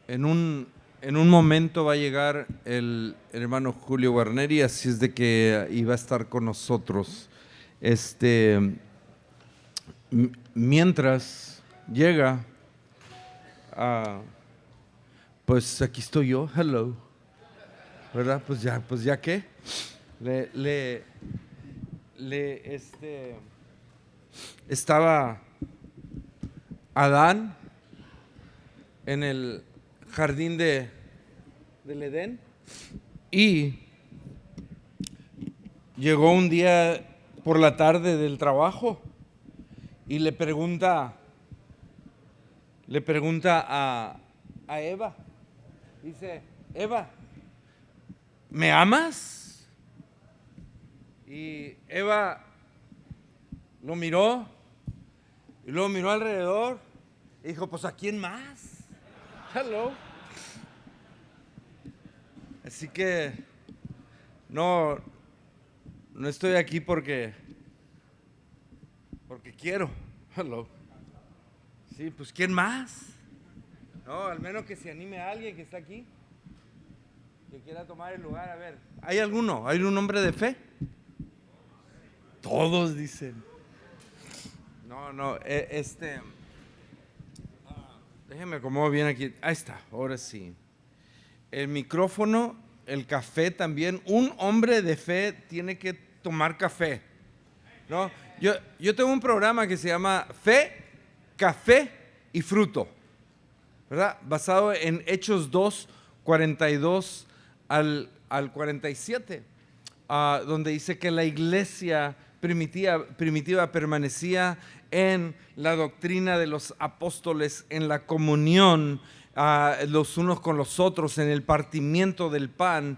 En un momento va a llegar el hermano Julio Guarneri, así es de que iba a estar con nosotros. Mientras llega, pues aquí estoy yo, hello, ¿verdad? Pues ya qué. Estaba Adán en el jardín del Edén y llegó un día por la tarde del trabajo y le pregunta a Eva, dice, Eva, ¿me amas? Y Eva lo miró y luego miró alrededor y dijo, pues ¿a quién más? Hello. Así que no estoy aquí porque quiero. Hello. Sí, pues ¿quién más? No, al menos que se anime a alguien que está aquí, que quiera tomar el lugar. A ver, ¿hay alguno? ¿Hay un hombre de fe? Todos dicen. No, déjeme acomodo bien aquí. Ahí está, ahora sí. El micrófono, el café también. Un hombre de fe tiene que tomar café, ¿no? Yo tengo un programa que se llama Fe, Café y Fruto, ¿verdad? Basado en Hechos 2, 42 al 47, donde dice que la iglesia primitiva permanecía en la doctrina de los apóstoles, en la comunión los unos con los otros, en el partimiento del pan,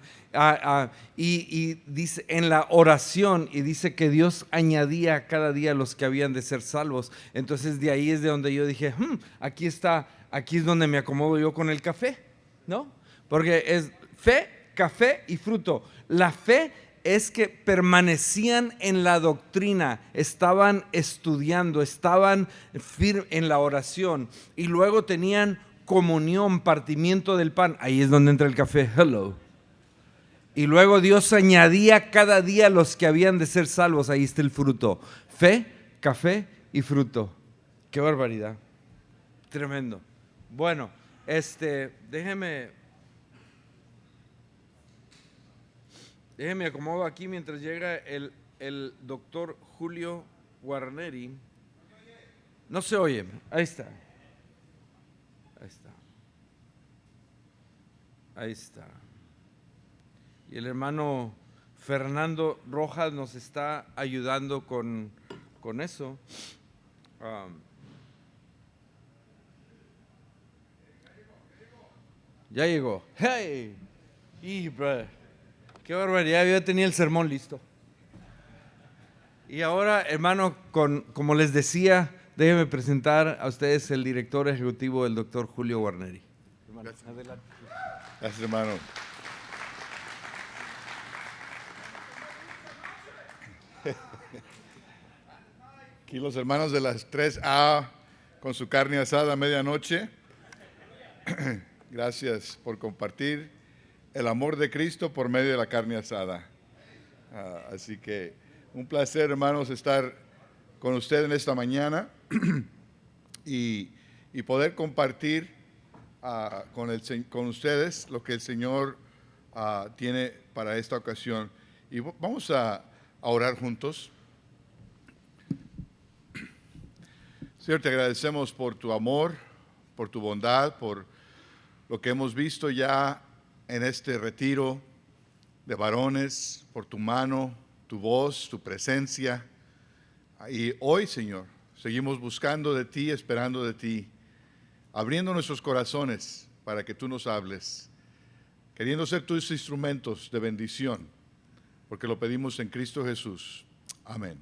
y dice en la oración, y dice que Dios añadía cada día a los que habían de ser salvos. Entonces de ahí es de donde yo dije, aquí es donde me acomodo yo con el café, ¿no? Porque es fe, café y fruto. La fe es que permanecían en la doctrina, estaban estudiando, estaban firmes en la oración y luego tenían comunión, partimiento del pan. Ahí es donde entra el café, hello. Y luego Dios añadía cada día los que habían de ser salvos. Ahí está el fruto, fe, café y fruto. Qué barbaridad, tremendo. Bueno, déjeme acomodo aquí mientras llega el doctor Julio Guarneri. No se oye, ahí está. Ahí está. Y el hermano Fernando Rojas nos está ayudando con eso. Ya llegó. ¡Hey! Y, brother, qué barbaridad, yo ya tenía el sermón listo. Y ahora, hermano, como les decía, déjenme presentar a ustedes el director ejecutivo, el doctor Julio Guarneri. Gracias. Adelante. Gracias, hermano. Aquí los hermanos de las 3A con su carne asada a medianoche. Gracias por compartir el amor de Cristo por medio de la carne asada. Así que un placer, hermanos, estar con ustedes en esta mañana y poder compartir con ustedes lo que el Señor tiene para esta ocasión. Y vamos a orar juntos. Señor, te agradecemos por tu amor, por tu bondad, por lo que hemos visto ya en este retiro de varones, por tu mano, tu voz, tu presencia. Y hoy, Señor, seguimos buscando de ti, esperando de ti, abriendo nuestros corazones para que tú nos hables, queriendo ser tus instrumentos de bendición, porque lo pedimos en Cristo Jesús. Amén.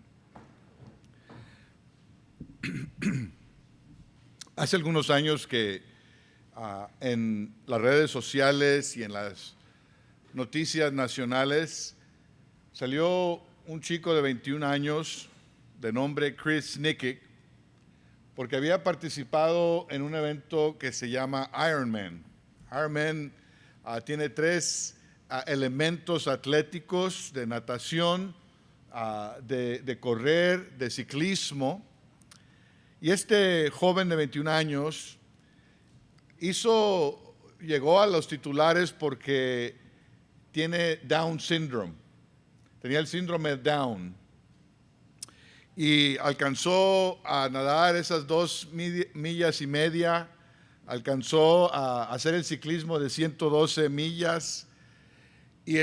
Hace algunos años que en las redes sociales y en las noticias nacionales salió un chico de 21 años de nombre Chris Nikic, porque había participado en un evento que se llama Ironman. Ironman tiene 3 elementos atléticos: de natación, de correr, de ciclismo. Y este joven de 21 años llegó a los titulares porque tiene Down syndrome. Tenía el síndrome Down. Y alcanzó a nadar esas 2,5 millas, alcanzó a hacer el ciclismo de 112 millas y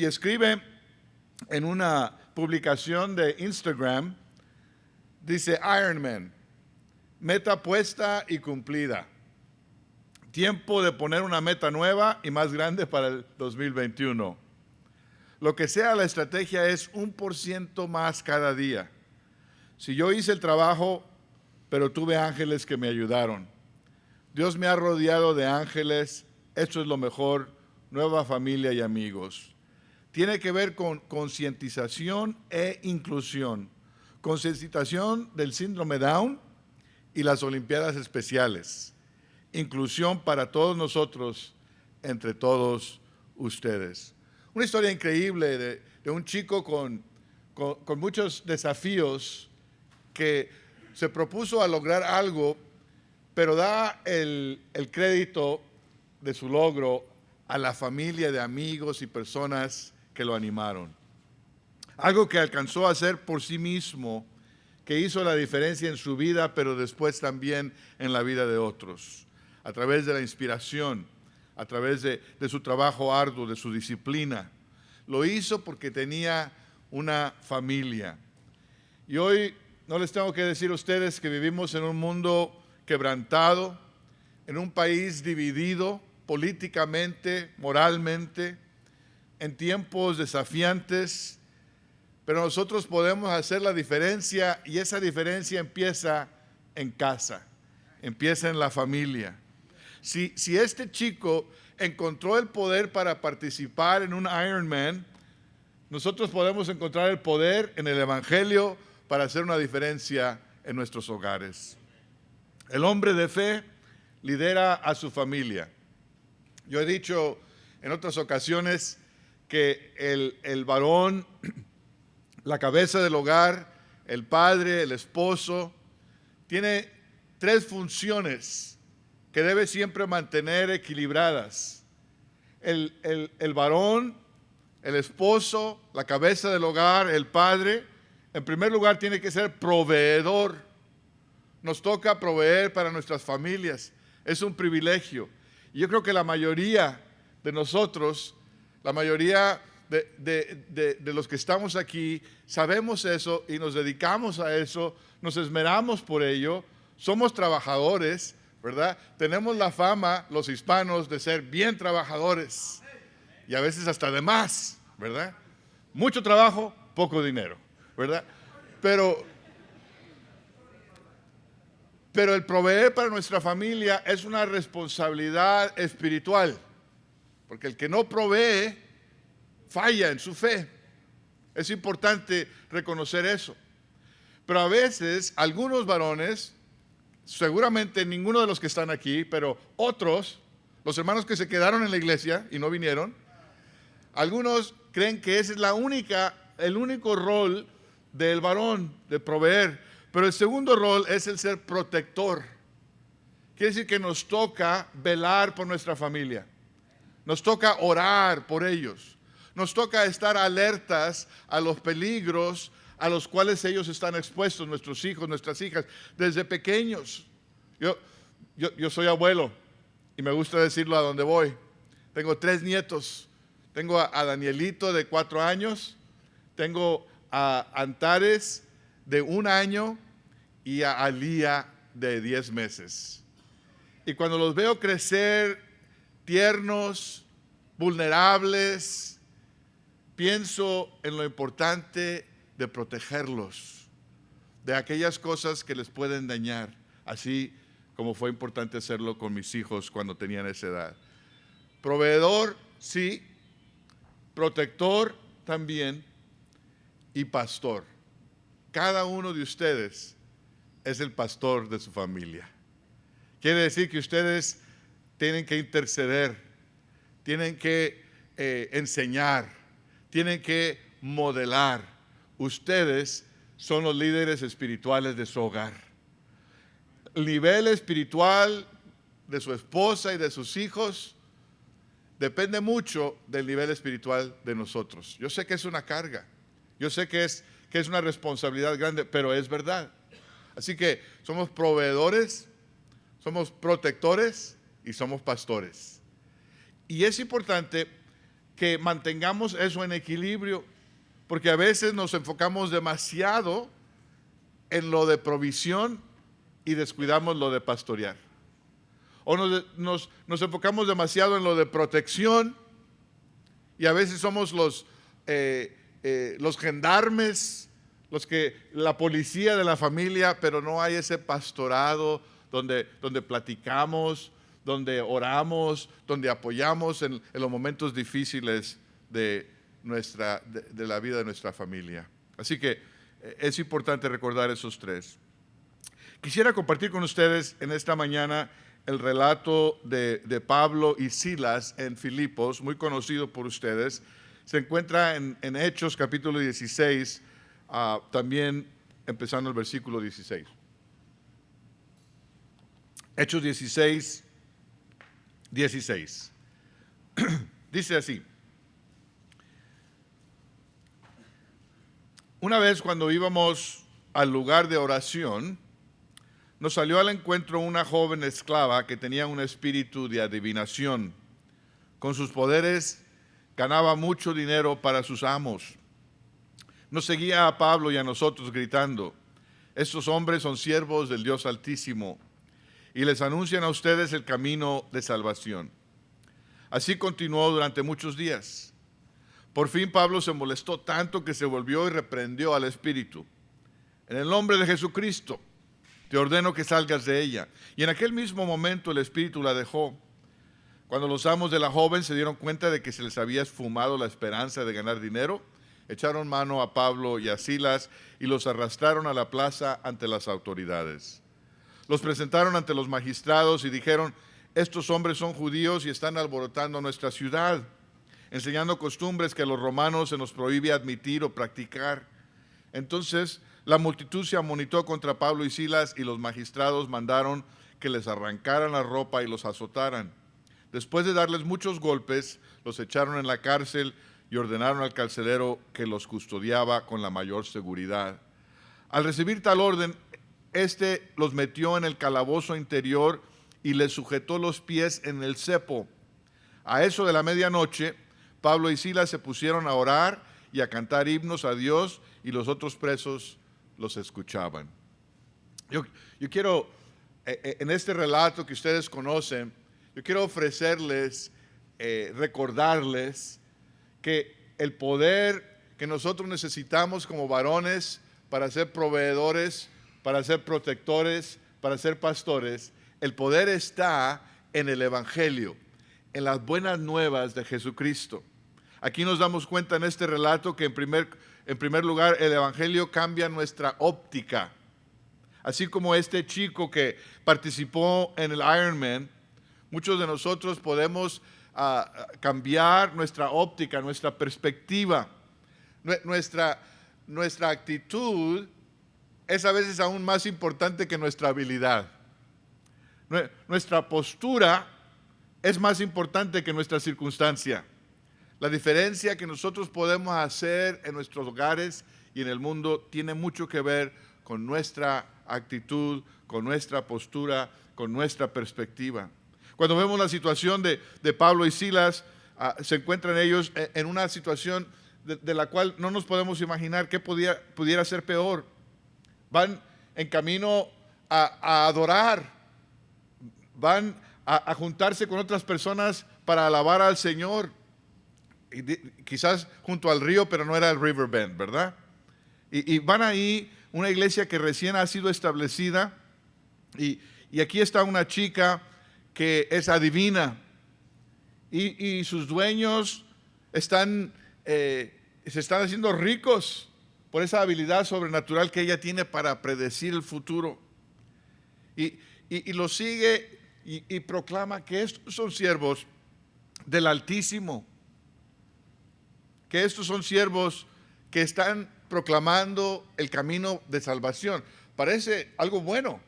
escribe en una publicación de Instagram, dice: Ironman, meta puesta y cumplida. Tiempo de poner una meta nueva y más grande para el 2021. Lo que sea la estrategia es 1% más cada día. Si yo hice el trabajo, pero tuve ángeles que me ayudaron. Dios me ha rodeado de ángeles, esto es lo mejor, nueva familia y amigos. Tiene que ver con concientización e inclusión. Concientización del síndrome Down y las Olimpiadas Especiales. Inclusión para todos nosotros, entre todos ustedes. Una historia increíble de un chico con muchos desafíos, que se propuso a lograr algo, pero da el crédito de su logro a la familia de amigos y personas que lo animaron. Algo que alcanzó a hacer por sí mismo, que hizo la diferencia en su vida, pero después también en la vida de otros, a través de la inspiración, a través de su trabajo arduo, de su disciplina. Lo hizo porque tenía una familia. Y hoy no les tengo que decir a ustedes que vivimos en un mundo quebrantado, en un país dividido políticamente, moralmente, en tiempos desafiantes, pero nosotros podemos hacer la diferencia, y esa diferencia empieza en casa, empieza en la familia. Si este chico encontró el poder para participar en un Ironman, nosotros podemos encontrar el poder en el Evangelio para hacer una diferencia en nuestros hogares. El hombre de fe lidera a su familia. Yo he dicho en otras ocasiones que el varón, la cabeza del hogar, el padre, el esposo, tiene 3 funciones que debe siempre mantener equilibradas. El varón, el esposo, la cabeza del hogar, el padre, en primer lugar tiene que ser proveedor. Nos toca proveer para nuestras familias. Es un privilegio. Y yo creo que la mayoría de nosotros, la mayoría de los que estamos aquí, sabemos eso y nos dedicamos a eso, nos esmeramos por ello, somos trabajadores, ¿verdad? Tenemos la fama, los hispanos, de ser bien trabajadores y a veces hasta de más, ¿verdad? Mucho trabajo, poco dinero, ¿verdad? Pero el proveer para nuestra familia es una responsabilidad espiritual, porque el que no provee falla en su fe. Es importante reconocer eso. Pero a veces algunos varones, seguramente ninguno de los que están aquí, pero otros, los hermanos que se quedaron en la iglesia y no vinieron, algunos creen que ese es el único rol del varón, de proveer. Pero el segundo rol es el ser protector. Quiere decir que nos toca velar por nuestra familia. Nos toca orar por ellos. Nos toca estar alertas a los peligros a los cuales ellos están expuestos, nuestros hijos, nuestras hijas, desde pequeños. Yo soy abuelo y me gusta decirlo a donde voy. Tengo 3 nietos. Tengo a Danielito de 4 años, tengo a Antares de 1 año y a Alía de 10 meses. Y cuando los veo crecer tiernos, vulnerables, pienso en lo importante de protegerlos de aquellas cosas que les pueden dañar, así como fue importante hacerlo con mis hijos cuando tenían esa edad. Proveedor, sí. Protector también, y pastor. Cada uno de ustedes es el pastor de su familia. Quiere decir que ustedes tienen que interceder, tienen que enseñar, tienen que modelar. Ustedes son los líderes espirituales de su hogar. El nivel espiritual de su esposa y de sus hijos depende mucho del nivel espiritual de nosotros. Yo sé que es una carga, yo sé que es una responsabilidad grande, pero es verdad. Así que somos proveedores, somos protectores y somos pastores. Y es importante que mantengamos eso en equilibrio, porque a veces nos enfocamos demasiado en lo de provisión y descuidamos lo de pastorear. O nos enfocamos demasiado en lo de protección y a veces somos los gendarmes, la policía de la familia, pero no hay ese pastorado donde platicamos, donde oramos, donde apoyamos en los momentos difíciles de la vida de nuestra familia. Así que es importante recordar esos tres. Quisiera compartir con ustedes en esta mañana el relato de Pablo y Silas en Filipos, muy conocido por ustedes. Se encuentra en Hechos capítulo 16, también empezando el versículo 16. Hechos 16, 16. Dice así: una vez cuando íbamos al lugar de oración, nos salió al encuentro una joven esclava que tenía un espíritu de adivinación. Con sus poderes ganaba mucho dinero para sus amos. Nos seguía a Pablo y a nosotros gritando: estos hombres son siervos del Dios Altísimo y les anuncian a ustedes el camino de salvación. Así continuó durante muchos días. Por fin Pablo se molestó tanto que se volvió y reprendió al espíritu: en el nombre de Jesucristo, te ordeno que salgas de ella. Y en aquel mismo momento el espíritu la dejó. Cuando los amos de la joven se dieron cuenta de que se les había esfumado la esperanza de ganar dinero, echaron mano a Pablo y a Silas y los arrastraron a la plaza ante las autoridades. Los presentaron ante los magistrados y dijeron: estos hombres son judíos y están alborotando nuestra ciudad, enseñando costumbres que a los romanos se nos prohíbe admitir o practicar. Entonces la multitud se amonitó contra Pablo y Silas y los magistrados mandaron que les arrancaran la ropa y los azotaran. Después de darles muchos golpes, los echaron en la cárcel y ordenaron al carcelero que los custodiaba con la mayor seguridad. Al recibir tal orden, éste los metió en el calabozo interior y les sujetó los pies en el cepo. A eso de la medianoche, Pablo y Silas se pusieron a orar y a cantar himnos a Dios, y los otros presos los escuchaban. Yo quiero, en este relato que ustedes conocen, yo quiero ofrecerles, recordarles que el poder que nosotros necesitamos como varones para ser proveedores, para ser protectores, para ser pastores, el poder está en el Evangelio, en las buenas nuevas de Jesucristo. Aquí nos damos cuenta en este relato que en primer lugar el Evangelio cambia nuestra óptica. Así como este chico que participó en el Ironman, muchos de nosotros podemos cambiar nuestra óptica, nuestra perspectiva. Nuestra actitud es a veces aún más importante que nuestra habilidad. Nuestra postura es más importante que nuestra circunstancia. La diferencia que nosotros podemos hacer en nuestros hogares y en el mundo tiene mucho que ver con nuestra actitud, con nuestra postura, con nuestra perspectiva. Cuando vemos la situación de Pablo y Silas, se encuentran ellos en una situación de la cual no nos podemos imaginar qué pudiera ser peor. Van en camino a adorar, van a juntarse con otras personas para alabar al Señor. Quizás junto al río, pero no era el River Bend, ¿verdad? Y van ahí, una iglesia que recién ha sido establecida, y aquí está una chica que es adivina, y sus dueños se están haciendo ricos por esa habilidad sobrenatural que ella tiene para predecir el futuro. Y lo sigue y proclama que estos son siervos del Altísimo, que estos son siervos que están proclamando el camino de salvación. Parece algo bueno.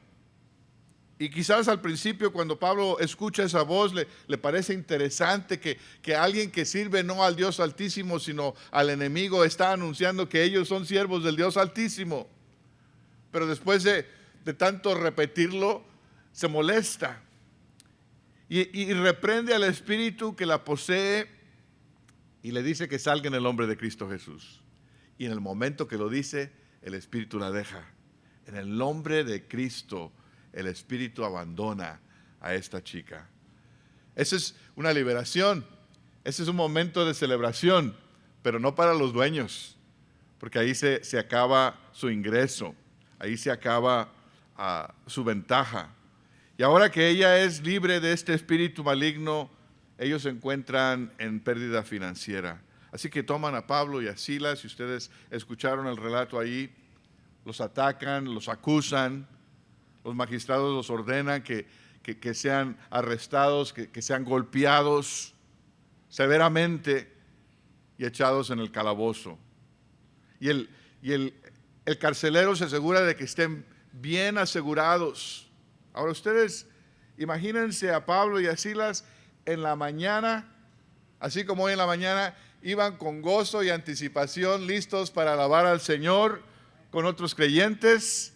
Y quizás al principio, cuando Pablo escucha esa voz, le parece interesante que alguien que sirve no al Dios Altísimo, sino al enemigo, está anunciando que ellos son siervos del Dios Altísimo. Pero después de tanto repetirlo, se molesta y reprende al espíritu que la posee y le dice que salga en el nombre de Cristo Jesús. Y en el momento que lo dice, el espíritu la deja. En el nombre de Cristo, el espíritu abandona a esta chica. Esa es una liberación. Ese es un momento de celebración, pero no para los dueños, porque ahí se acaba su ingreso, ahí se acaba su ventaja. Y ahora que ella es libre de este espíritu maligno, ellos se encuentran en pérdida financiera. Así que toman a Pablo y a Silas, y ustedes escucharon el relato ahí, los atacan, los acusan, los magistrados los ordenan que sean arrestados, que sean golpeados severamente y echados en el calabozo. Y el carcelero se asegura de que estén bien asegurados. Ahora ustedes imagínense a Pablo y a Silas en la mañana, así como hoy en la mañana, iban con gozo y anticipación, listos para alabar al Señor con otros creyentes,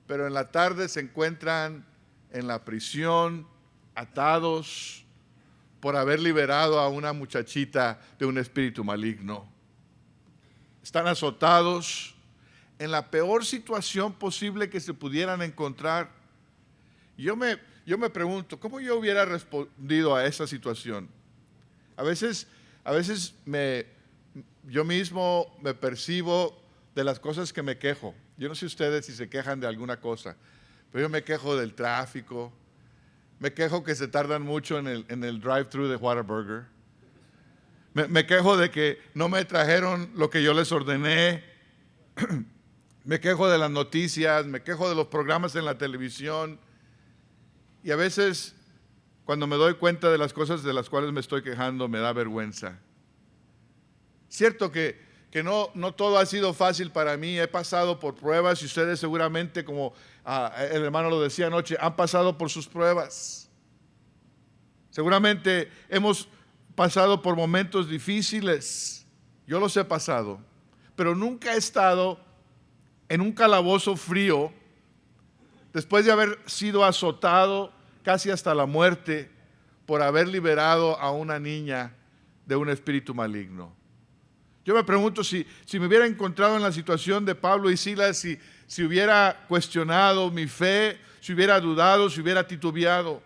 pero en la tarde se encuentran en la prisión, atados por haber liberado a una muchachita de un espíritu maligno. Están azotados en la peor situación posible que se pudieran encontrar. Yo me pregunto, ¿cómo yo hubiera respondido a esa situación? A veces yo mismo me percibo de las cosas que me quejo. Yo no sé ustedes si se quejan de alguna cosa, pero yo me quejo del tráfico, me quejo que se tardan mucho en el drive-thru de Whataburger, me quejo de que no me trajeron lo que yo les ordené, me quejo de las noticias, me quejo de los programas en la televisión, y a veces cuando me doy cuenta de las cosas de las cuales me estoy quejando me da vergüenza. Cierto que no todo ha sido fácil para mí, he pasado por pruebas y ustedes seguramente, como el hermano lo decía anoche, han pasado por sus pruebas. Seguramente hemos pasado por momentos difíciles, yo los he pasado, pero nunca he estado en un calabozo frío después de haber sido azotado casi hasta la muerte por haber liberado a una niña de un espíritu maligno. Yo me pregunto si me hubiera encontrado en la situación de Pablo y Silas, si hubiera cuestionado mi fe, si hubiera dudado, si hubiera titubeado.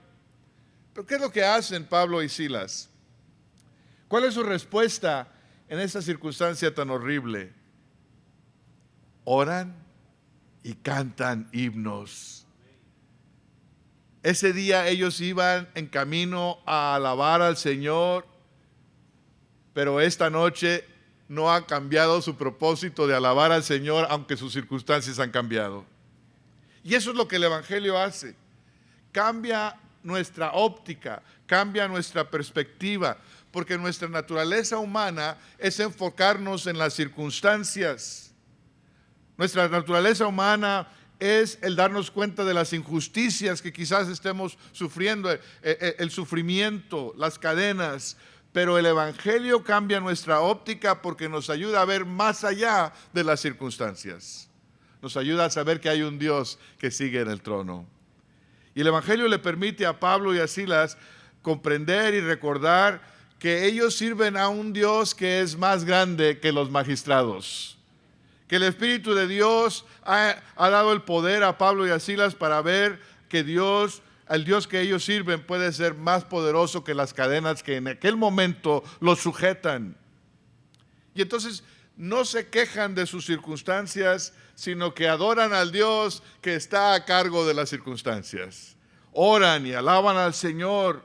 Pero ¿qué es lo que hacen Pablo y Silas? ¿Cuál es su respuesta en esta circunstancia tan horrible? Oran y cantan himnos. Ese día ellos iban en camino a alabar al Señor, pero esta noche no ha cambiado su propósito de alabar al Señor, aunque sus circunstancias han cambiado. Y eso es lo que el Evangelio hace. Cambia nuestra óptica, cambia nuestra perspectiva, porque nuestra naturaleza humana es enfocarnos en las circunstancias. Nuestra naturaleza humana es el darnos cuenta de las injusticias que quizás estemos sufriendo, el sufrimiento, las cadenas. Pero el Evangelio cambia nuestra óptica porque nos ayuda a ver más allá de las circunstancias. Nos ayuda a saber que hay un Dios que sigue en el trono. Y el Evangelio le permite a Pablo y a Silas comprender y recordar que ellos sirven a un Dios que es más grande que los magistrados. Que el Espíritu de Dios ha dado el poder a Pablo y a Silas para ver que el Dios que ellos sirven puede ser más poderoso que las cadenas que en aquel momento los sujetan. Y entonces no se quejan de sus circunstancias, sino que adoran al Dios que está a cargo de las circunstancias. Oran y alaban al Señor,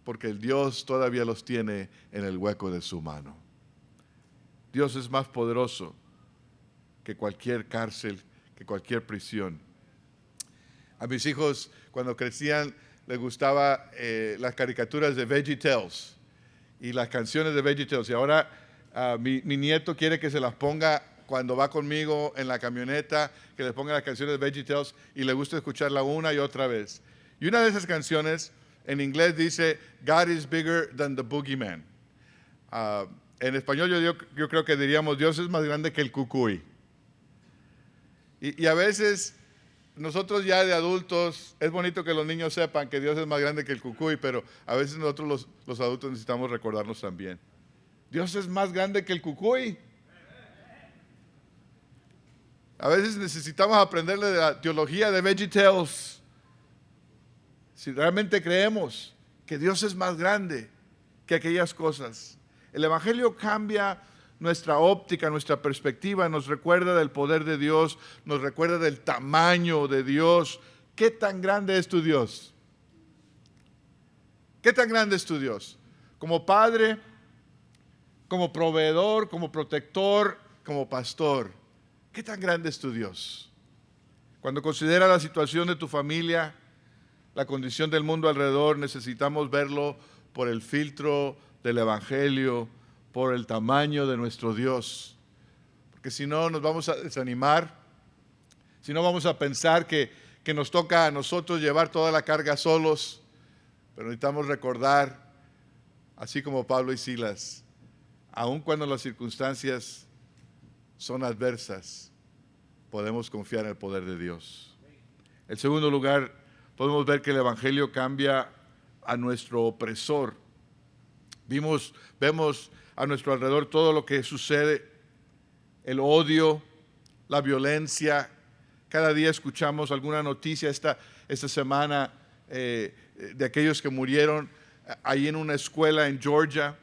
porque el Dios todavía los tiene en el hueco de su mano. Dios es más poderoso que cualquier cárcel, que cualquier prisión. A mis hijos, cuando crecían, les gustaba las caricaturas de VeggieTales y las canciones de VeggieTales. Y ahora mi nieto quiere que se las ponga cuando va conmigo en la camioneta, que le ponga las canciones de VeggieTales y le gusta escucharla una y otra vez. Y una de esas canciones en inglés dice, God is bigger than the boogeyman. En español yo creo que diríamos, Dios es más grande que el cucuy. Y a veces nosotros ya de adultos, es bonito que los niños sepan que Dios es más grande que el cucuy, pero a veces nosotros los adultos necesitamos recordarnos también. Dios es más grande que el cucuy. A veces necesitamos aprenderle de la teología de VeggieTales. Si realmente creemos que Dios es más grande que aquellas cosas. El Evangelio cambia nuestra óptica, nuestra perspectiva, nos recuerda del poder de Dios, nos recuerda del tamaño de Dios. ¿Qué tan grande es tu Dios? ¿Qué tan grande es tu Dios? Como Padre, como proveedor, como protector, como pastor. ¿Qué tan grande es tu Dios? Cuando consideras la situación de tu familia, la condición del mundo alrededor, necesitamos verlo por el filtro del Evangelio, por el tamaño de nuestro Dios. Porque si no, nos vamos a desanimar, si no vamos a pensar que nos toca a nosotros llevar toda la carga solos, pero necesitamos recordar, así como Pablo y Silas, aun cuando las circunstancias son adversas, podemos confiar en el poder de Dios. En segundo lugar, podemos ver que el Evangelio cambia a nuestro opresor. Vemos a nuestro alrededor todo lo que sucede, el odio, la violencia. Cada día escuchamos alguna noticia esta semana de aquellos que murieron ahí en una escuela en Georgia.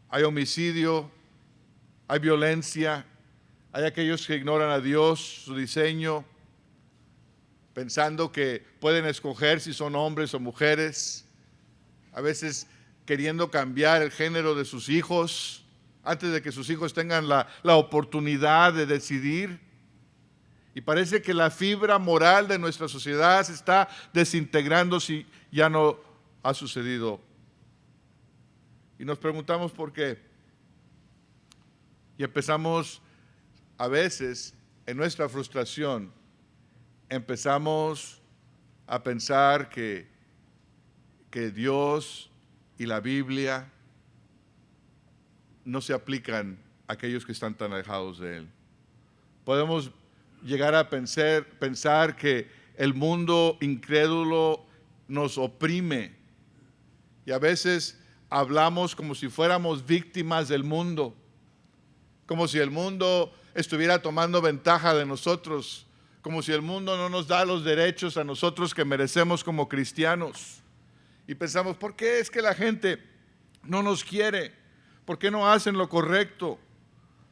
Hay homicidio, hay violencia, hay aquellos que ignoran a Dios, su diseño, pensando que pueden escoger si son hombres o mujeres, a veces queriendo cambiar el género de sus hijos antes de que sus hijos tengan la oportunidad de decidir. Y parece que la fibra moral de nuestra sociedad se está desintegrando si ya no ha sucedido. Y nos preguntamos por qué. Y empezamos a veces en nuestra frustración, empezamos a pensar que Dios y la Biblia no se aplican a aquellos que están tan alejados de Él. Podemos llegar a pensar que el mundo incrédulo nos oprime y a veces hablamos como si fuéramos víctimas del mundo, como si el mundo estuviera tomando ventaja de nosotros, como si el mundo no nos da los derechos a nosotros que merecemos como cristianos. Y pensamos, ¿por qué es que la gente no nos quiere? ¿Por qué no hacen lo correcto?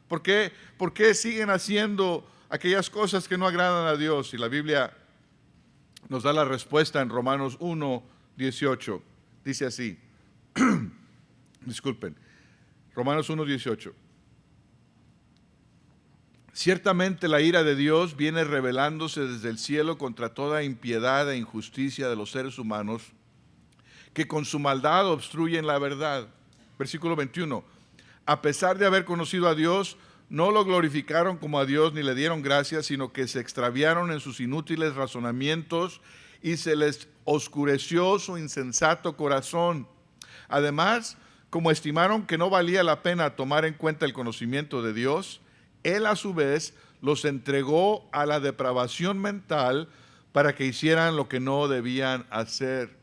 ¿Por qué siguen haciendo aquellas cosas que no agradan a Dios? Y la Biblia nos da la respuesta en Romanos 1:18. Dice así, disculpen, Romanos 1:18. Ciertamente la ira de Dios viene revelándose desde el cielo contra toda impiedad e injusticia de los seres humanos que con su maldad obstruyen la verdad. Versículo 21. A pesar de haber conocido a Dios, no lo glorificaron como a Dios ni le dieron gracias, sino que se extraviaron en sus inútiles razonamientos y se les oscureció su insensato corazón. Además, como estimaron que no valía la pena tomar en cuenta el conocimiento de Dios, Él a su vez los entregó a la depravación mental para que hicieran lo que no debían hacer.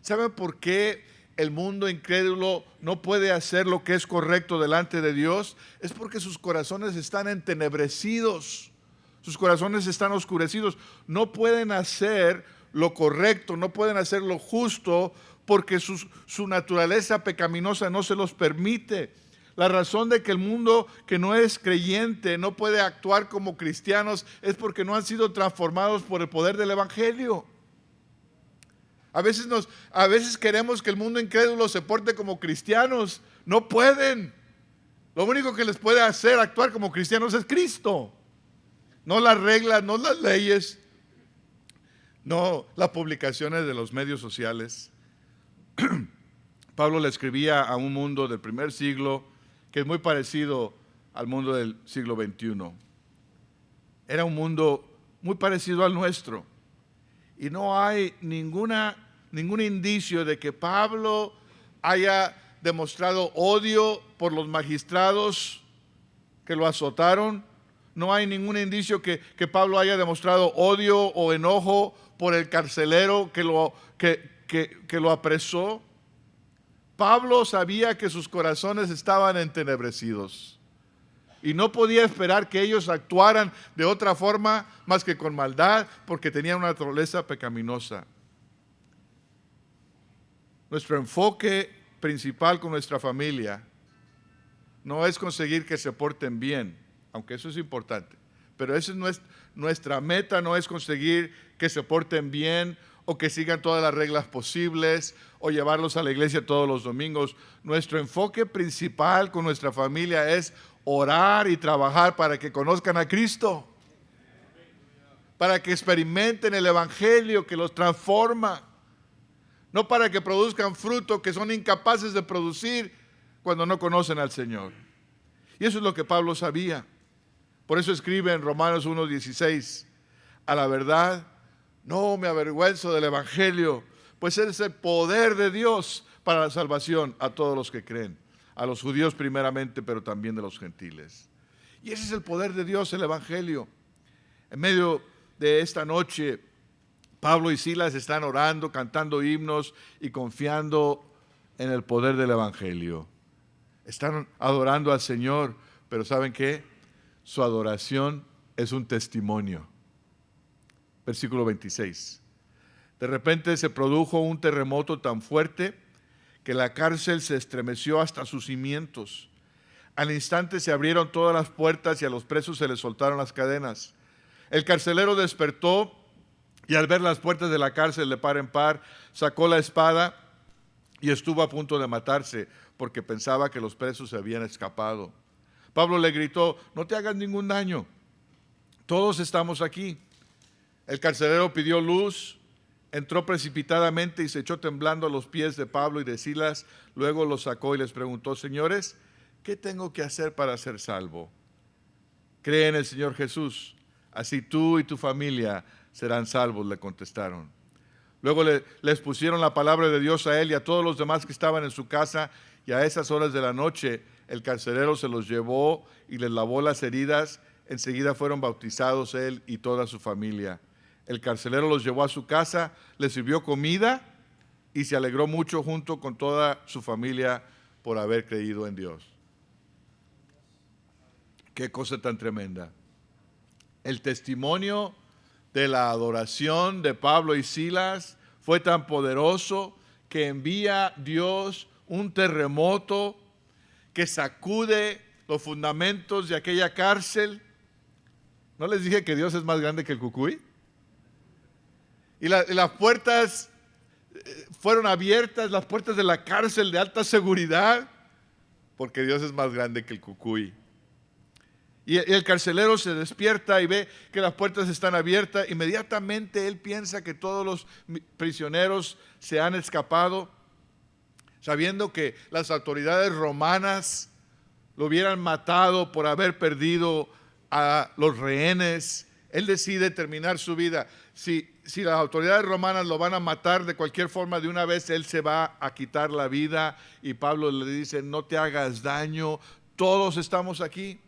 ¿Saben por qué el mundo incrédulo no puede hacer lo que es correcto delante de Dios? Es porque sus corazones están entenebrecidos, sus corazones están oscurecidos. No pueden hacer lo correcto, no pueden hacer lo justo porque su naturaleza pecaminosa no se los permite. La razón de que el mundo que no es creyente no puede actuar como cristianos es porque no han sido transformados por el poder del Evangelio. A veces queremos que el mundo incrédulo se porte como cristianos. No pueden. Lo único que les puede hacer actuar como cristianos es Cristo. No las reglas, no las leyes. no las publicaciones de los medios sociales. Pablo le escribía a un mundo del primer siglo que es muy parecido al mundo del siglo XXI. Era un mundo muy parecido al nuestro. Y no hay ningún indicio de que Pablo haya demostrado odio por los magistrados que lo azotaron. No hay ningún indicio que Pablo haya demostrado odio o enojo por el carcelero que lo apresó. Pablo sabía que sus corazones estaban entenebrecidos y no podía esperar que ellos actuaran de otra forma más que con maldad, porque tenían una naturaleza pecaminosa. Nuestro enfoque principal con nuestra familia no es conseguir que se porten bien, aunque eso es importante, pero esa no es nuestra meta, no es conseguir que se porten bien o que sigan todas las reglas posibles o llevarlos a la iglesia todos los domingos. Nuestro enfoque principal con nuestra familia es orar y trabajar para que conozcan a Cristo, para que experimenten el evangelio que los transforma, no para que produzcan fruto que son incapaces de producir cuando no conocen al Señor. Y eso es lo que Pablo sabía. Por eso escribe en Romanos 1:16, a la verdad, no me avergüenzo del evangelio, pues es el poder de Dios para la salvación a todos los que creen, a los judíos primeramente, pero también de los gentiles. Y ese es el poder de Dios, el evangelio. En medio de esta noche, Pablo y Silas están orando, cantando himnos y confiando en el poder del evangelio. Están adorando al Señor, pero ¿saben qué? Su adoración es un testimonio. Versículo 26. De repente se produjo un terremoto tan fuerte que la cárcel se estremeció hasta sus cimientos. Al instante se abrieron todas las puertas y a los presos se les soltaron las cadenas. El carcelero despertó y al ver las puertas de la cárcel de par en par, sacó la espada y estuvo a punto de matarse porque pensaba que los presos se habían escapado. Pablo le gritó, no te hagas ningún daño, todos estamos aquí. El carcelero pidió luz, entró precipitadamente y se echó temblando a los pies de Pablo y de Silas. Luego los sacó y les preguntó, señores, ¿qué tengo que hacer para ser salvo? Cree en el Señor Jesús, así tú y tu familia serán salvos, le contestaron. Luego les pusieron la palabra de Dios a él y a todos los demás que estaban en su casa, y a esas horas de la noche el carcelero se los llevó y les lavó las heridas. Enseguida fueron bautizados él y toda su familia. El carcelero los llevó a su casa, les sirvió comida y se alegró mucho junto con toda su familia por haber creído en Dios. Qué cosa tan tremenda. El testimonio de la adoración de Pablo y Silas fue tan poderoso que envía Dios un terremoto que sacude los fundamentos de aquella cárcel. ¿No les dije que Dios es más grande que el cucuy? Y las puertas fueron abiertas, las puertas de la cárcel de alta seguridad, porque Dios es más grande que el cucuy. Y el carcelero se despierta y ve que las puertas están abiertas. Inmediatamente él piensa que todos los prisioneros se han escapado, sabiendo que las autoridades romanas lo hubieran matado por haber perdido a los rehenes. Él decide terminar su vida. Si las autoridades romanas lo van a matar de cualquier forma de una vez, él se va a quitar la vida. Y Pablo le dice, no te hagas daño, todos estamos aquí.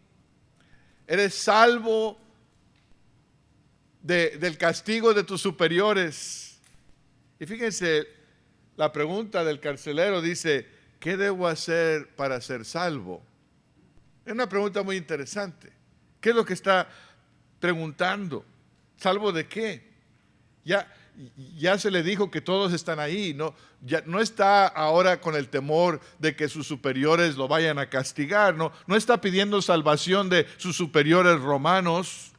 Eres salvo del castigo de tus superiores. Y fíjense, la pregunta del carcelero dice, ¿qué debo hacer para ser salvo? Es una pregunta muy interesante. ¿Qué es lo que está preguntando? ¿Salvo de qué? Ya se le dijo que todos están ahí, ya no está ahora con el temor de que sus superiores lo vayan a castigar, no está pidiendo salvación de sus superiores romanos.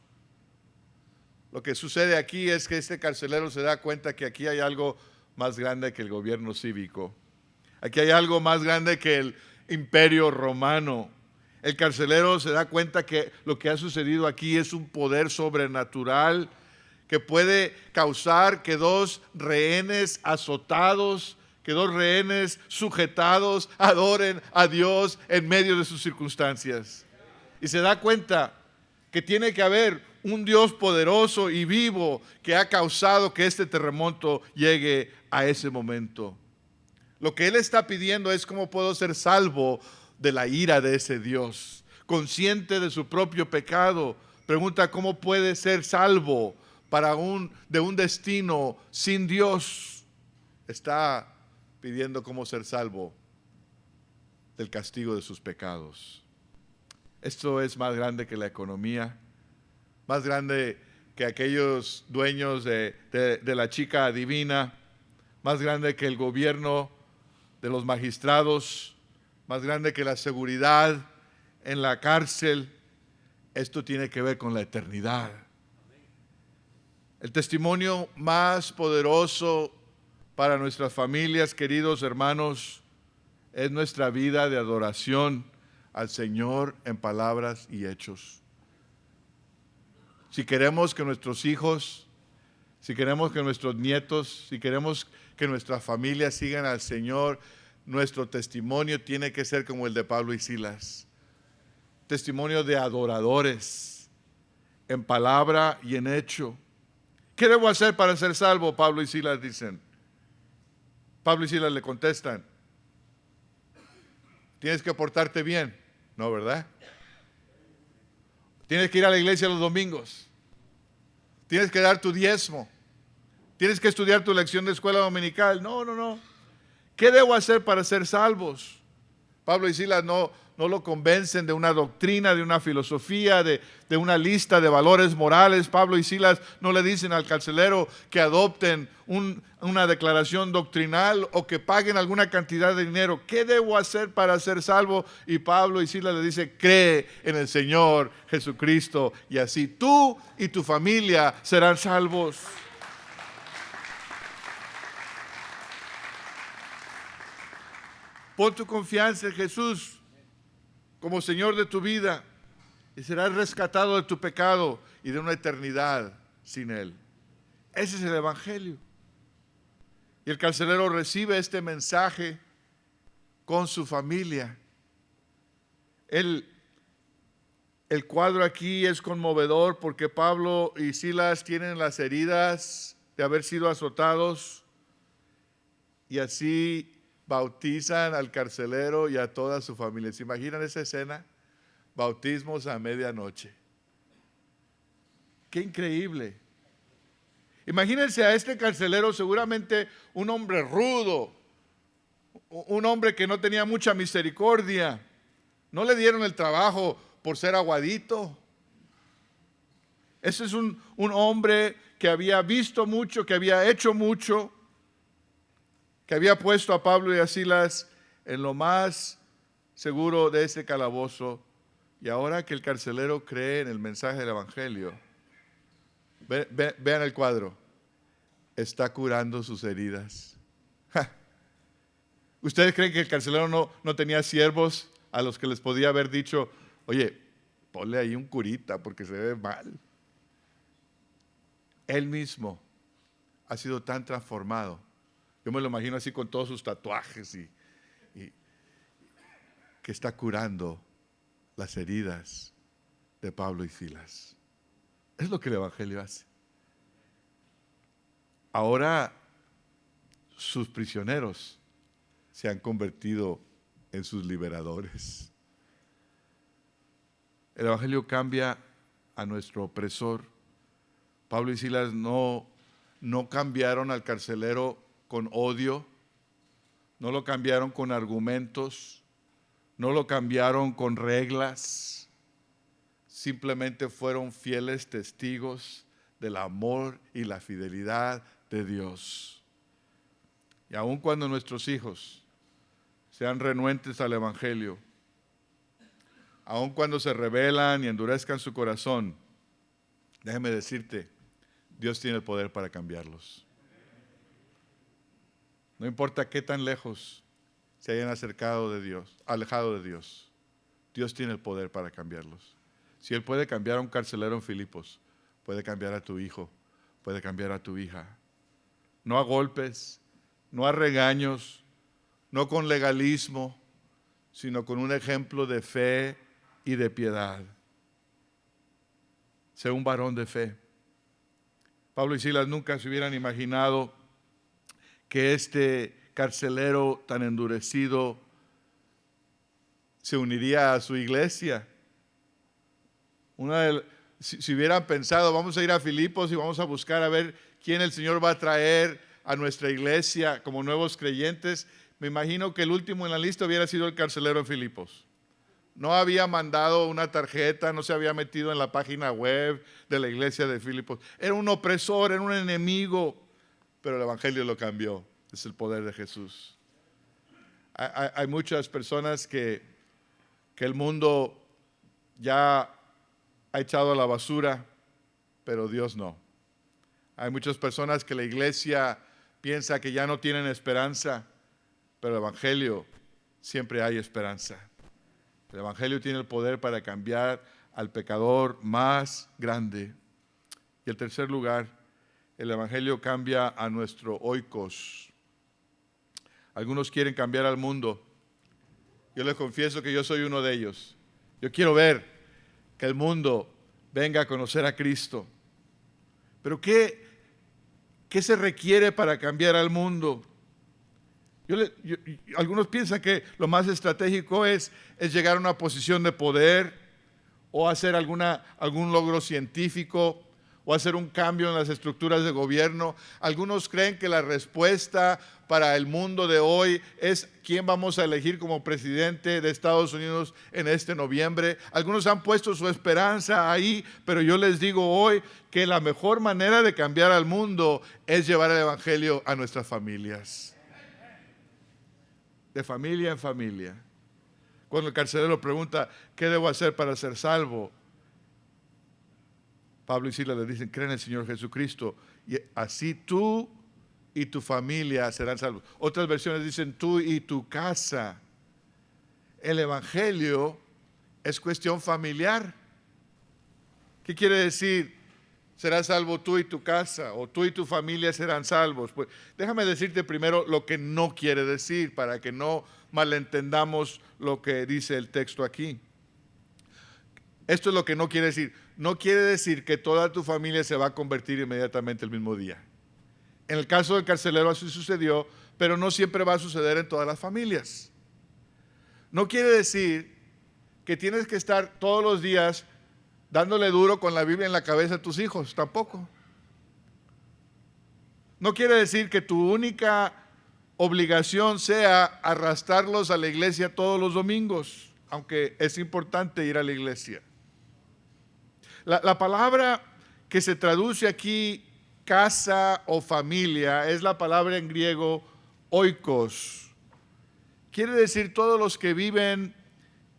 Lo que sucede aquí es que este carcelero se da cuenta que aquí hay algo más grande que el gobierno cívico. Aquí hay algo más grande que el imperio romano. El carcelero se da cuenta que lo que ha sucedido aquí es un poder sobrenatural que puede causar que dos rehenes azotados, que dos rehenes sujetados adoren a Dios en medio de sus circunstancias. Y se da cuenta que tiene que haber un Dios poderoso y vivo que ha causado que este terremoto llegue a ese momento. Lo que él está pidiendo es cómo puedo ser salvo de la ira de ese Dios. Consciente de su propio pecado, pregunta cómo puede ser salvo de un destino sin Dios. Está pidiendo cómo ser salvo del castigo de sus pecados. Esto es más grande que la economía, más grande que aquellos dueños de la chica adivina, más grande que el gobierno de los magistrados, más grande que la seguridad en la cárcel. Esto tiene que ver con la eternidad. El testimonio más poderoso para nuestras familias, queridos hermanos, es nuestra vida de adoración al Señor en palabras y hechos. Si queremos que nuestros hijos, si queremos que nuestros nietos, si queremos que nuestras familias sigan al Señor, nuestro testimonio tiene que ser como el de Pablo y Silas. Testimonio de adoradores, en palabra y en hecho. ¿Qué debo hacer para ser salvo? Pablo y Silas dicen. Pablo y Silas le contestan: tienes que portarte bien. No, ¿verdad? Tienes que ir a la iglesia los domingos. Tienes que dar tu diezmo. Tienes que estudiar tu lección de escuela dominical. No. ¿Qué debo hacer para ser salvos? Pablo y Silas no lo convencen de una doctrina, de una filosofía, de una lista de valores morales. Pablo y Silas no le dicen al carcelero que adopten una declaración doctrinal o que paguen alguna cantidad de dinero. ¿Qué debo hacer para ser salvo? Y Pablo y Silas le dicen: cree en el Señor Jesucristo y así tú y tu familia serán salvos. Pon tu confianza en Jesús como Señor de tu vida y serás rescatado de tu pecado y de una eternidad sin Él. Ese es el Evangelio. Y el carcelero recibe este mensaje con su familia. El cuadro aquí es conmovedor porque Pablo y Silas tienen las heridas de haber sido azotados y así bautizan al carcelero y a toda su familia. ¿Se imaginan esa escena? Bautismos a medianoche. ¡Qué increíble! Imagínense a este carcelero, seguramente un hombre rudo, un hombre que no tenía mucha misericordia. No le dieron el trabajo por ser aguadito. Ese es un hombre que había visto mucho, que había hecho mucho, que había puesto a Pablo y a Silas en lo más seguro de ese calabozo. Y ahora que el carcelero cree en el mensaje del Evangelio, vean el cuadro, está curando sus heridas. ¡Ja! ¿Ustedes creen que el carcelero no tenía siervos a los que les podía haber dicho: oye, ponle ahí un curita porque se ve mal? Él mismo ha sido tan transformado. Yo me lo imagino así con todos sus tatuajes y que está curando las heridas de Pablo y Silas. Es lo que el Evangelio hace. Ahora sus prisioneros se han convertido en sus liberadores. El Evangelio cambia a nuestro opresor. Pablo y Silas no cambiaron al carcelero con odio, no lo cambiaron con argumentos, no lo cambiaron con reglas, simplemente fueron fieles testigos del amor y la fidelidad de Dios. Y aun cuando nuestros hijos sean renuentes al Evangelio, aun cuando se rebelan y endurezcan su corazón, déjame decirte, Dios tiene el poder para cambiarlos. No importa qué tan lejos se hayan alejado de Dios, Dios tiene el poder para cambiarlos. Si Él puede cambiar a un carcelero en Filipos, puede cambiar a tu hijo, puede cambiar a tu hija. No a golpes, no a regaños, no con legalismo, sino con un ejemplo de fe y de piedad. Sé un varón de fe. Pablo y Silas nunca se hubieran imaginado que este carcelero tan endurecido se uniría a su iglesia. Si hubieran pensado, vamos a ir a Filipos y vamos a buscar a ver quién el Señor va a traer a nuestra iglesia como nuevos creyentes, me imagino que el último en la lista hubiera sido el carcelero en Filipos. No había mandado una tarjeta, no se había metido en la página web de la iglesia de Filipos. Era un opresor, era un enemigo, pero el evangelio lo cambió. Es el poder de Jesús. Hay muchas personas que el mundo ya ha echado a la basura, pero Dios no. Hay muchas personas que la iglesia piensa que ya no tienen esperanza, pero el evangelio siempre hay esperanza. El evangelio tiene el poder para cambiar al pecador más grande. Y en tercer lugar, el evangelio cambia a nuestro oikos. Algunos quieren cambiar al mundo. Yo les confieso que yo soy uno de ellos. Yo quiero ver que el mundo venga a conocer a Cristo. Pero ¿qué se requiere para cambiar al mundo? Algunos piensan que lo más estratégico es llegar a una posición de poder o hacer algún logro científico o hacer un cambio en las estructuras de gobierno. Algunos creen que la respuesta para el mundo de hoy es quién vamos a elegir como presidente de Estados Unidos en este noviembre. Algunos han puesto su esperanza ahí, pero yo les digo hoy que la mejor manera de cambiar al mundo es llevar el evangelio a nuestras familias. De familia en familia. Cuando el carcelero pregunta, ¿qué debo hacer para ser salvo? Pablo y Silas le dicen, cree en el Señor Jesucristo y así tú y tu familia serán salvos. Otras versiones dicen, tú y tu casa. El evangelio es cuestión familiar. ¿Qué quiere decir? Serás salvo tú y tu casa, o tú y tu familia serán salvos. Pues déjame decirte primero lo que no quiere decir, para que no malentendamos lo que dice el texto aquí. Esto es lo que no quiere decir. No quiere decir que toda tu familia se va a convertir inmediatamente el mismo día. En el caso del carcelero así sucedió, pero no siempre va a suceder en todas las familias. No quiere decir que tienes que estar todos los días dándole duro con la Biblia en la cabeza a tus hijos, tampoco. No quiere decir que tu única obligación sea arrastrarlos a la iglesia todos los domingos, aunque es importante ir a la iglesia. La palabra que se traduce aquí, casa o familia, es la palabra en griego oikos. Quiere decir todos los que viven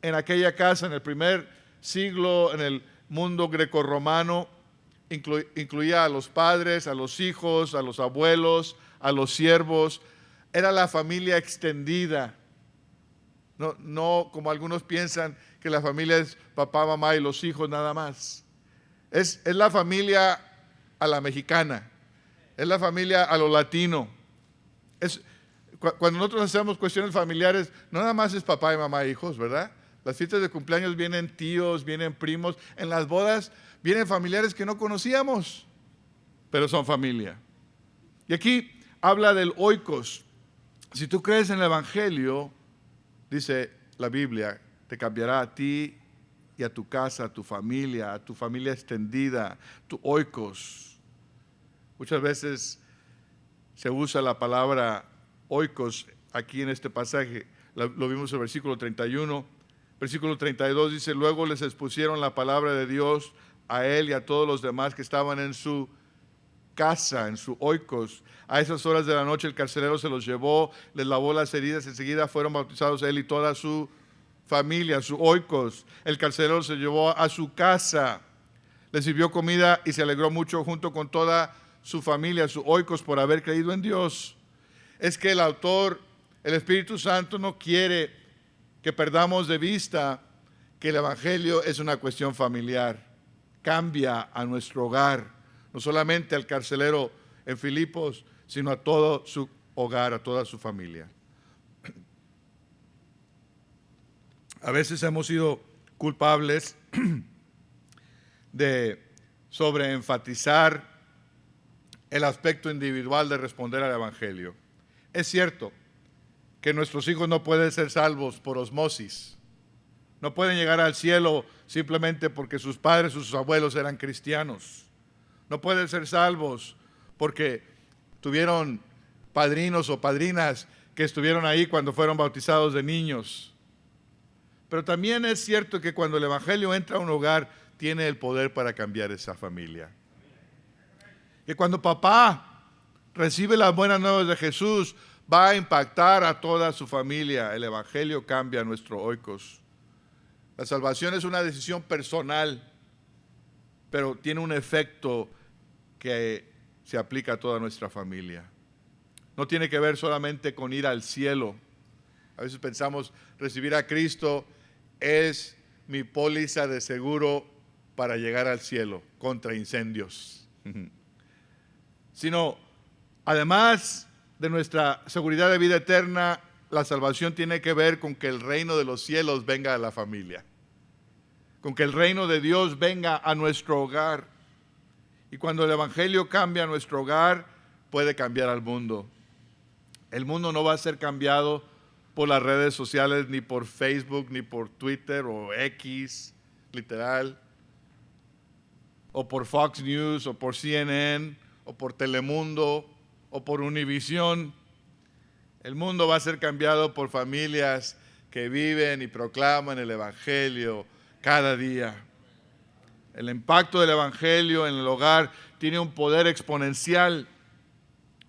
en aquella casa en el primer siglo, en el mundo grecorromano, incluía a los padres, a los hijos, a los abuelos, a los siervos. Era la familia extendida. No como algunos piensan que la familia es papá, mamá y los hijos nada más. Es la familia a la mexicana, es la familia a lo latino. Cuando nosotros hacemos cuestiones familiares, no nada más es papá y mamá e hijos, ¿verdad? Las fiestas de cumpleaños vienen tíos, vienen primos. En las bodas vienen familiares que no conocíamos, pero son familia. Y aquí habla del oikos. Si tú crees en el evangelio, dice la Biblia, te cambiará a ti y a tu casa, a tu familia extendida, tu oikos. Muchas veces se usa la palabra oikos aquí en este pasaje. Lo vimos en el versículo 31. Versículo 32 dice, luego les expusieron la palabra de Dios a él y a todos los demás que estaban en su casa, en su oikos. A esas horas de la noche el carcelero se los llevó, les lavó las heridas, enseguida fueron bautizados él y toda su familia, su oikos. El carcelero se llevó a su casa, le sirvió comida y se alegró mucho junto con toda su familia, su oikos, por haber creído en Dios. Es que el autor, el Espíritu Santo, no quiere que perdamos de vista que el evangelio es una cuestión familiar. Cambia a nuestro hogar. no solamente al carcelero en Filipos, sino a todo su hogar, a toda su familia. A veces hemos sido culpables de sobreenfatizar el aspecto individual de responder al Evangelio. Es cierto que nuestros hijos no pueden ser salvos por osmosis. No pueden llegar al cielo simplemente porque sus padres o sus abuelos eran cristianos. No pueden ser salvos porque tuvieron padrinos o padrinas que estuvieron ahí cuando fueron bautizados de niños. Pero también es cierto que cuando el Evangelio entra a un hogar, tiene el poder para cambiar esa familia. Que cuando papá recibe las buenas nuevas de Jesús, va a impactar a toda su familia. El Evangelio cambia nuestro oikos. La salvación es una decisión personal, pero tiene un efecto que se aplica a toda nuestra familia. No tiene que ver solamente con ir al cielo. A veces pensamos, recibir a Cristo es mi póliza de seguro para llegar al cielo contra incendios. Sino, además de nuestra seguridad de vida eterna, la salvación tiene que ver con que el reino de los cielos venga a la familia, con que el reino de Dios venga a nuestro hogar. Y cuando el Evangelio cambia nuestro hogar, puede cambiar al mundo. El mundo no va a ser cambiado por las redes sociales, ni por Facebook, ni por Twitter o X, literal, o por Fox News, o por CNN, o por Telemundo, o por Univisión. El mundo va a ser cambiado por familias que viven y proclaman el Evangelio cada día. El impacto del Evangelio en el hogar tiene un poder exponencial.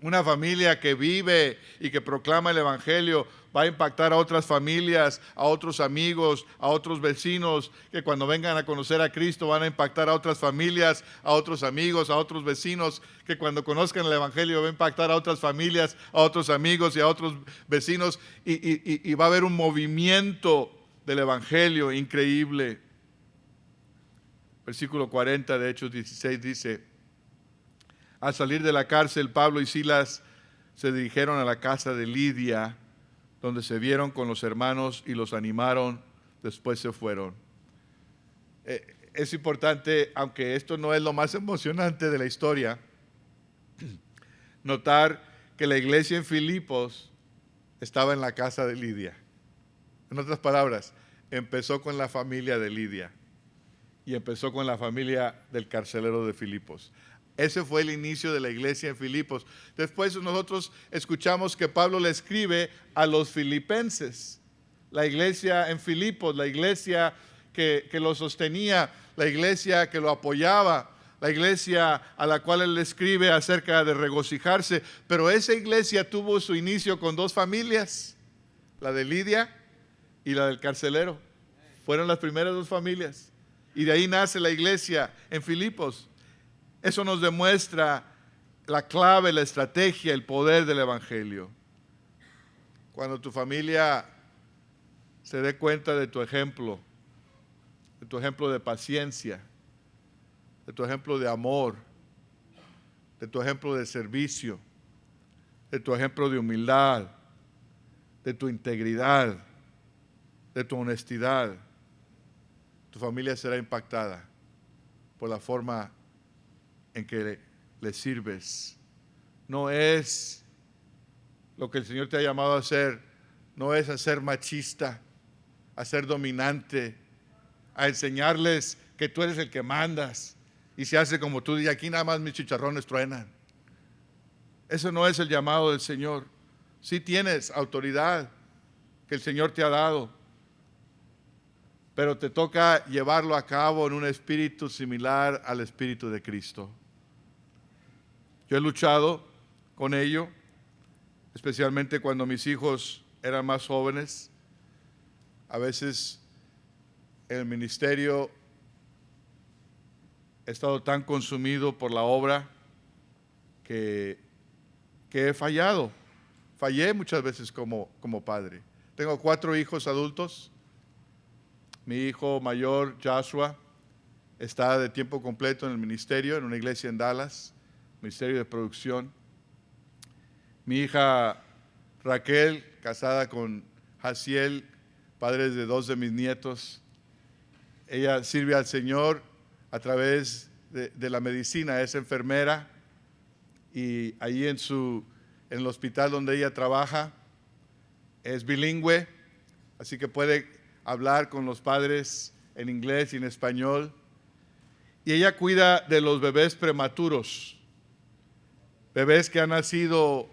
Una familia que vive y que proclama el Evangelio va a impactar a otras familias, a otros amigos, a otros vecinos, que cuando vengan a conocer a Cristo van a impactar a otras familias, a otros amigos, a otros vecinos, que cuando conozcan el Evangelio va a impactar a otras familias, a otros amigos y a otros vecinos, y va a haber un movimiento del Evangelio increíble. Versículo 40 de Hechos 16 dice: al salir de la cárcel, Pablo y Silas se dirigieron a la casa de Lidia, donde se vieron con los hermanos y los animaron, después se fueron. Es importante, aunque esto no es lo más emocionante de la historia, notar que la iglesia en Filipos estaba en la casa de Lidia. En otras palabras, empezó con la familia de Lidia y empezó con la familia del carcelero de Filipos. Ese fue el inicio de la iglesia en Filipos. Después nosotros escuchamos que Pablo le escribe a los filipenses. La iglesia en Filipos, la iglesia que lo sostenía, la iglesia que lo apoyaba, la iglesia a la cual él le escribe acerca de regocijarse. Pero esa iglesia tuvo su inicio con dos familias, la de Lidia y la del carcelero. Fueron las primeras dos familias. Y de ahí nace la iglesia en Filipos. Eso nos demuestra la clave, la estrategia, el poder del Evangelio. Cuando tu familia se dé cuenta de tu ejemplo de paciencia, de tu ejemplo de amor, de tu ejemplo de servicio, de tu ejemplo de humildad, de tu integridad, de tu honestidad, tu familia será impactada por la forma en que le sirves. No es lo que el Señor te ha llamado a hacer, no es a ser machista, a ser dominante, a enseñarles que tú eres el que mandas y se hace como tú dices, aquí nada más mis chicharrones truenan. Eso no es el llamado del Señor. Sí tienes autoridad que el Señor te ha dado, pero te toca llevarlo a cabo en un espíritu similar al espíritu de Cristo. Yo he luchado con ello, especialmente cuando mis hijos eran más jóvenes. A veces en el ministerio he estado tan consumido por la obra que he fallado. Fallé muchas veces como padre. Tengo 4 hijos adultos. Mi hijo mayor, Joshua, está de tiempo completo en el ministerio, en una iglesia en Dallas, ministerio de producción. Mi hija Raquel, casada con Jaciel, padres de 2 de mis nietos. Ella sirve al Señor a través de la medicina, es enfermera, y allí en el hospital donde ella trabaja es bilingüe, así que puede hablar con los padres en inglés y en español. Y ella cuida de los bebés prematuros, bebés que han nacido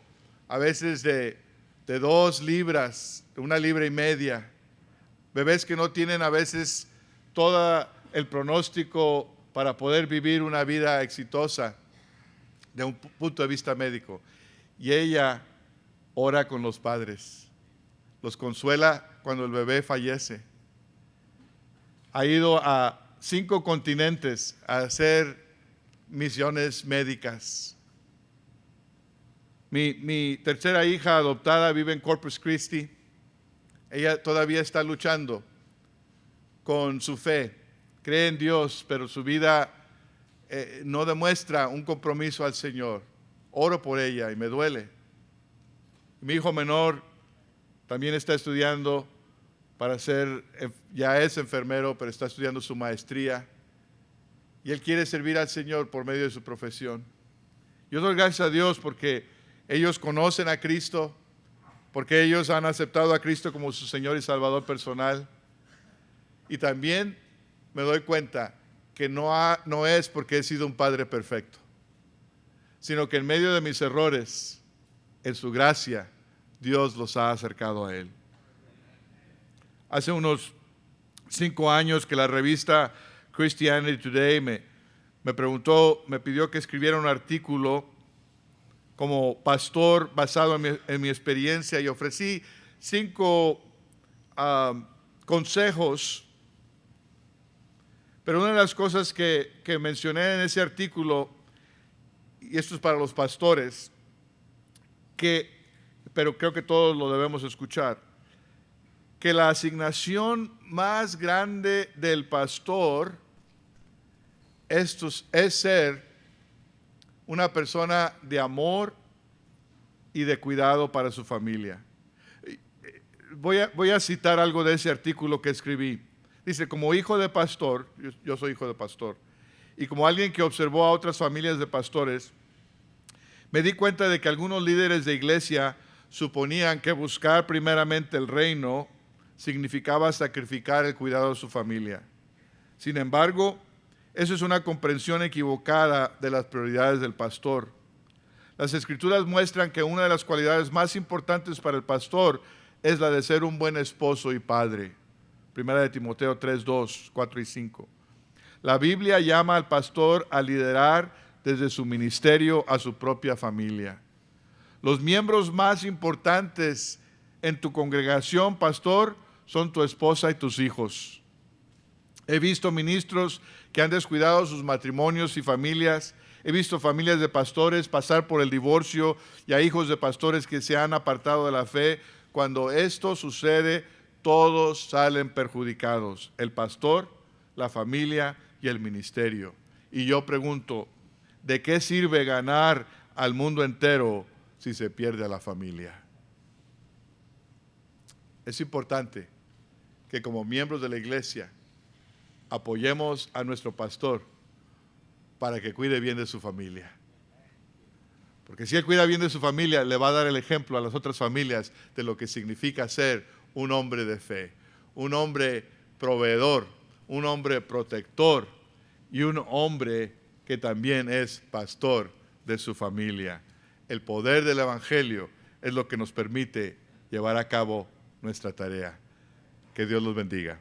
a veces de 2 libras, de 1,5 libras, bebés que no tienen a veces todo el pronóstico para poder vivir una vida exitosa de un punto de vista médico. Y ella ora con los padres, los consuela cuando el bebé fallece. Ha ido a 5 continentes a hacer misiones médicas. Mi tercera hija adoptada vive en Corpus Christi. Ella todavía está luchando con su fe. Cree en Dios, pero su vida no demuestra un compromiso al Señor. Oro por ella y me duele. Mi hijo menor también está estudiando para ya es enfermero, pero está estudiando su maestría. Y él quiere servir al Señor por medio de su profesión. Yo doy gracias a Dios porque ellos conocen a Cristo, porque ellos han aceptado a Cristo como su Señor y Salvador personal. Y también me doy cuenta que no es porque he sido un padre perfecto, sino que en medio de mis errores, en su gracia, Dios los ha acercado a Él. Hace unos 5 años que la revista Christianity Today me pidió que escribiera un artículo como pastor basado en mi experiencia, y ofrecí 5 consejos. Pero una de las cosas que mencioné en ese artículo, y esto es para los pastores, pero creo que todos lo debemos escuchar, que la asignación más grande del pastor es ser una persona de amor y de cuidado para su familia. Voy a citar algo de ese artículo que escribí. Dice, como hijo de pastor, yo soy hijo de pastor, y como alguien que observó a otras familias de pastores, me di cuenta de que algunos líderes de iglesia suponían que buscar primeramente el reino significaba sacrificar el cuidado de su familia. Sin embargo, eso es una comprensión equivocada de las prioridades del pastor. Las Escrituras muestran que una de las cualidades más importantes para el pastor es la de ser un buen esposo y padre. Primera de Timoteo 3:2, 4 y 5. La Biblia llama al pastor a liderar desde su ministerio a su propia familia. Los miembros más importantes en tu congregación, pastor, son tu esposa y tus hijos. He visto ministros que han descuidado sus matrimonios y familias. He visto familias de pastores pasar por el divorcio y a hijos de pastores que se han apartado de la fe. Cuando esto sucede, todos salen perjudicados: el pastor, la familia y el ministerio. Y yo pregunto, ¿de qué sirve ganar al mundo entero si se pierde a la familia? Es importante que como miembros de la iglesia apoyemos a nuestro pastor para que cuide bien de su familia. Porque si él cuida bien de su familia, le va a dar el ejemplo a las otras familias de lo que significa ser un hombre de fe, un hombre proveedor, un hombre protector y un hombre que también es pastor de su familia. El poder del evangelio es lo que nos permite llevar a cabo nuestra tarea. Que Dios los bendiga.